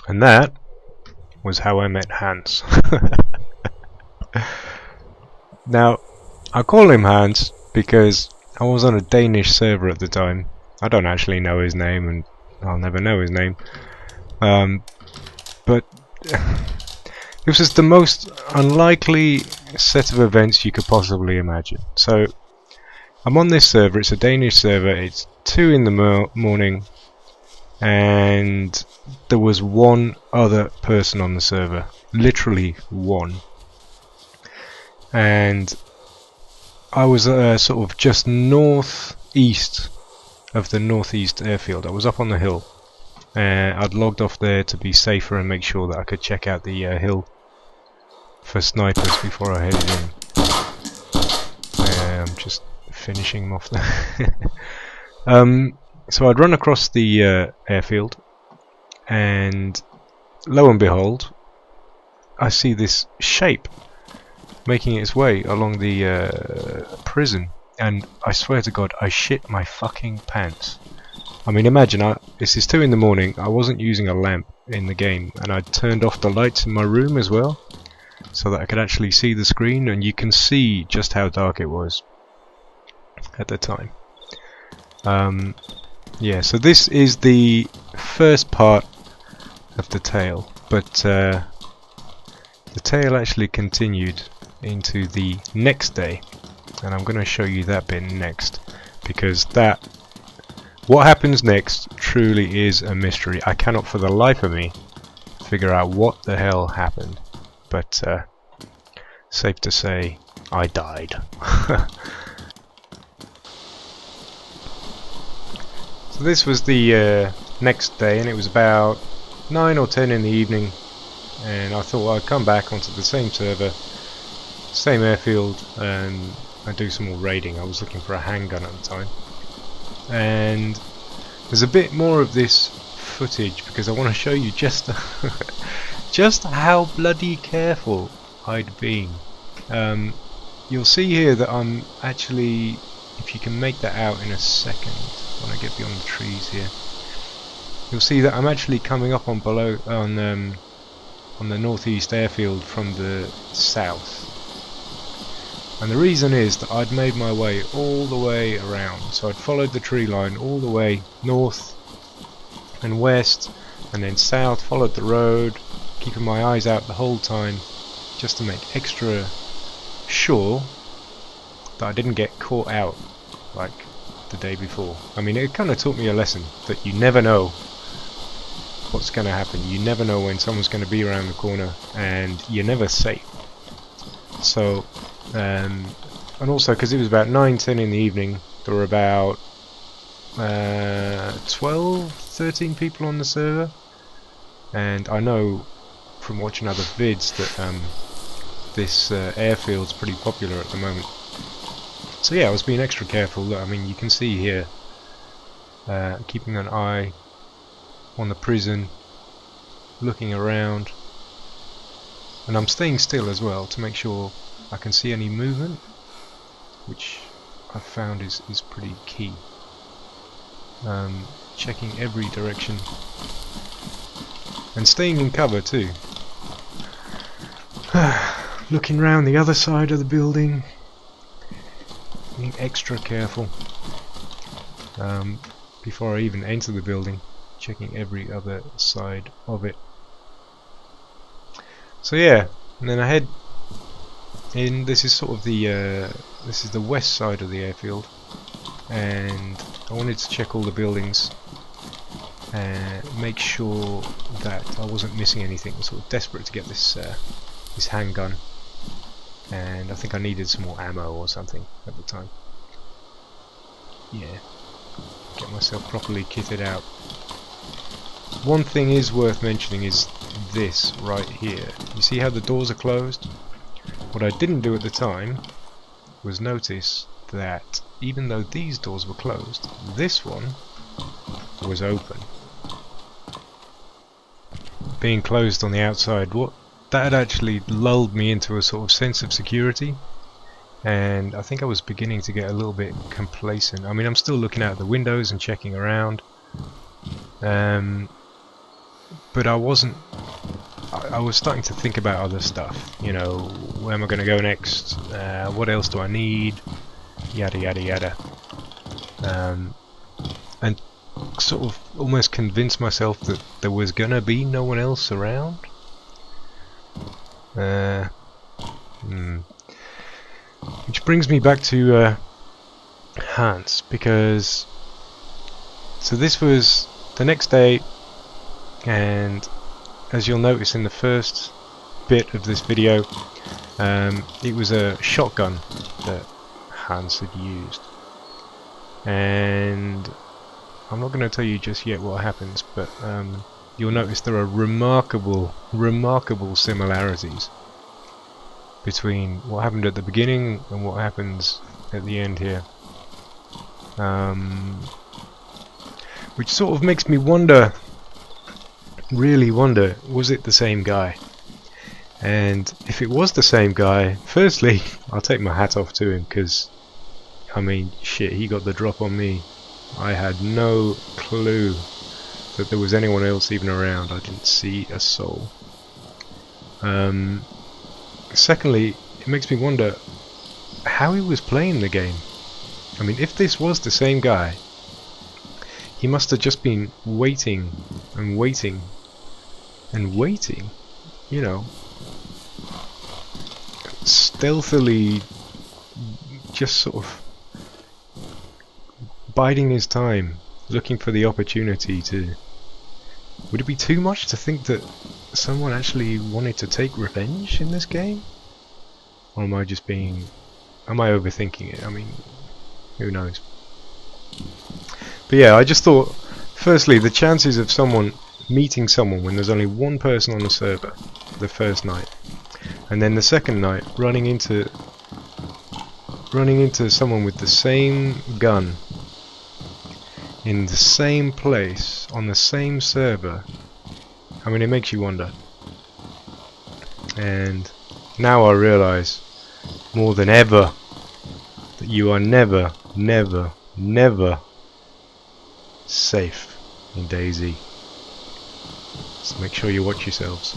And that was how I met Hans. Now, I call him Hans because I was on a Danish server at the time. I don't actually know his name, and I'll never know his name. But this was the most unlikely set of events you could possibly imagine. So, I'm on this server, it's a Danish server, it's 2 in the morning, and there was one other person on the server. Literally one. And I was sort of just northeast of the northeast airfield. I was up on the hill. I'd logged off there to be safer and make sure that I could check out the hill for snipers before I headed in. I'm just finishing them off there. So I'd run across the airfield, and lo and behold, I see this shape making its way along the prison, and I swear to God, I shit my fucking pants. I mean, imagine, this is 2 in the morning, I wasn't using a lamp in the game, and I'd turned off the lights in my room as well, so that I could actually see the screen, and you can see just how dark it was at the time. Yeah, so this is the first part of the tale, but the tale actually continued into the next day, and I'm going to show you that bit next, because what happens next truly is a mystery. I cannot for the life of me figure out what the hell happened, but safe to say I died. So this was the next day, and it was about 9 or 10 in the evening, and I thought I'd come back onto the same server, same airfield, and I'd do some more raiding. I was looking for a handgun at the time, and there's a bit more of this footage because I want to show you just just how bloody careful I'd been. You'll see here that I'm actually, if you can make that out in a second when I get beyond the trees here, you'll see that I'm actually coming up on the northeast airfield from the south. And the reason is that I'd made my way all the way around, so I'd followed the tree line all the way north and west and then south, followed the road, keeping my eyes out the whole time just to make extra sure that I didn't get caught out like the day before. I mean, it kind of taught me a lesson that you never know what's going to happen. You never know when someone's going to be around the corner, and you're never safe. So, and also because it was about 9-10 in the evening, there were about 12-13 people on the server, and I know from watching other vids that this airfield's pretty popular at the moment. So yeah, I was being extra careful. I mean, you can see here, keeping an eye on the prison, looking around, and I'm staying still as well to make sure I can see any movement, which I've found is pretty key. Checking every direction and staying in cover too. Looking round the other side of the building, being extra careful before I even enter the building, checking every other side of it. So yeah, and then I head in. This is sort of the west side of the airfield, and I wanted to check all the buildings and make sure that I wasn't missing anything. I was sort of desperate to get this this handgun, and I think I needed some more ammo or something at the time. Yeah, get myself properly kitted out. One thing is worth mentioning is this right here. You see how the doors are closed? What I didn't do at the time was notice that even though these doors were closed, this one was open. Being closed on the outside, that had actually lulled me into a sort of sense of security, and I think I was beginning to get a little bit complacent. I mean, I'm still looking out the windows and checking around, but I wasn't. I was starting to think about other stuff. You know, where am I going to go next? What else do I need? Yada yada yada. And sort of almost convinced myself that there was gonna be no one else around. Which brings me back to HANS, because so this was the next day, and as you'll notice in the first bit of this video, it was a shotgun that HANS had used, and I'm not going to tell you just yet what happens, but you'll notice there are remarkable similarities between what happened at the beginning and what happens at the end here, which sort of makes me wonder, really wonder, was it the same guy? And if it was the same guy, firstly, I'll take my hat off to him, because I mean, shit, he got the drop on me. I had no clue that there was anyone else even around. I didn't see a soul. Secondly, it makes me wonder how he was playing the game. I mean, if this was the same guy, he must have just been waiting and waiting and waiting, you know, stealthily, just sort of biding his time, looking for the opportunity to... Would it be too much to think that someone actually wanted to take revenge in this game? Or am I just being... am I overthinking it? I mean, who knows? But yeah, I just thought, firstly, the chances of someone meeting someone when there's only one person on the server the first night, and then the second night running into someone with the same gun in the same place on the same server, I mean, it makes you wonder. And now I realise more than ever that you are never safe in DayZ. So make sure you watch yourselves.